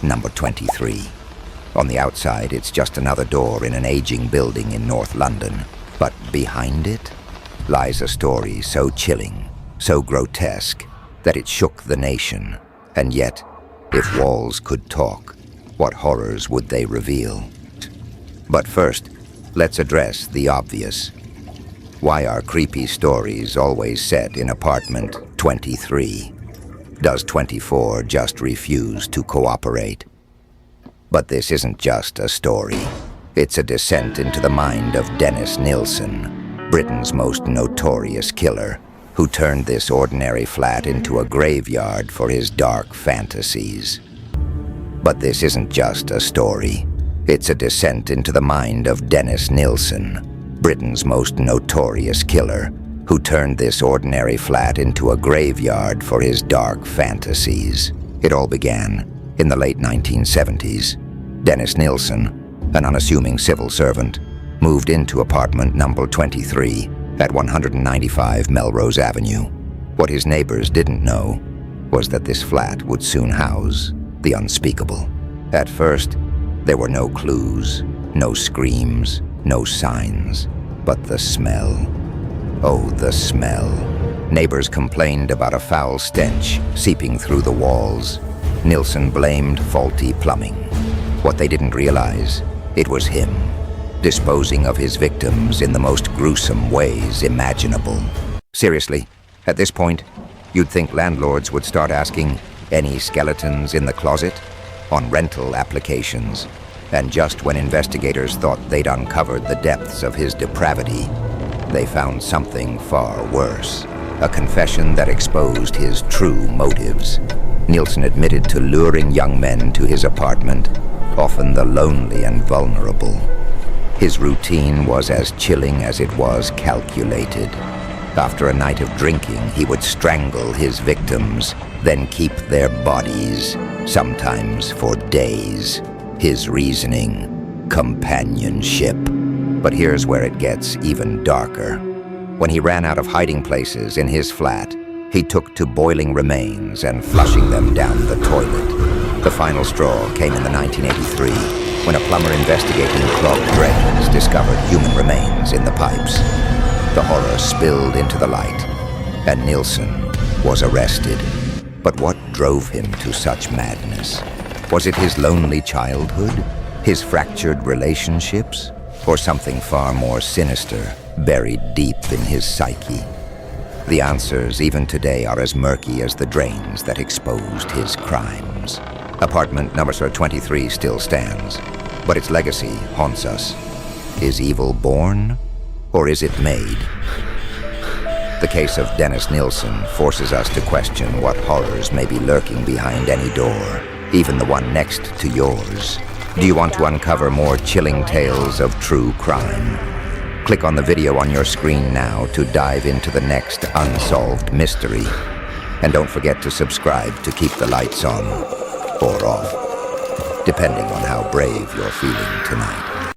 number 23. On the outside, it's just another door in an aging building in North London. But behind it lies a story so chilling, so grotesque, that it shook the nation. And yet, if walls could talk, what horrors would they reveal? But first, let's address the obvious. Why are creepy stories always set in apartment 23? Does 24 just refuse to cooperate? But this isn't just a story. It's a descent into the mind of Dennis Nilsen, Britain's most notorious killer, who turned this ordinary flat into a graveyard for his dark fantasies. But this isn't just a story. It's a descent into the mind of Dennis Nilsen, Britain's most notorious killer, who turned this ordinary flat into a graveyard for his dark fantasies. It all began in the late 1970s. Dennis Nilsen, an unassuming civil servant, moved into apartment number 23 at 195 Melrose Avenue. What his neighbors didn't know was that this flat would soon house the unspeakable. At first, there were no clues, no screams, no signs, but the smell. Oh, the smell. Neighbors complained about a foul stench seeping through the walls. Nilsen blamed faulty plumbing. What they didn't realize, it was him, disposing of his victims in the most gruesome ways imaginable. Seriously, at this point, you'd think landlords would start asking, any skeletons in the closet? On rental applications. And just when investigators thought they'd uncovered the depths of his depravity, they found something far worse. A confession that exposed his true motives. Nilsen admitted to luring young men to his apartment, often the lonely and vulnerable. His routine was as chilling as it was calculated. After a night of drinking, he would strangle his victims, then keep their bodies, sometimes for days. His reasoning, companionship. But here's where it gets even darker. When he ran out of hiding places in his flat, he took to boiling remains and flushing them down the toilet. The final straw came in the 1983, when a plumber investigating clogged drains discovered human remains in the pipes. The horror spilled into the light, and Nilsen was arrested. But what drove him to such madness? Was it his lonely childhood, his fractured relationships, or something far more sinister buried deep in his psyche? The answers, even today, are as murky as the drains that exposed his crimes. Apartment number 23 still stands, but its legacy haunts us. Is evil born, or is it made? The case of Dennis Nilsen forces us to question what horrors may be lurking behind any door, even the one next to yours. Do you want to uncover more chilling tales of true crime? Click on the video on your screen now to dive into the next unsolved mystery. And don't forget to subscribe to keep the lights on, or off, depending on how brave you're feeling tonight.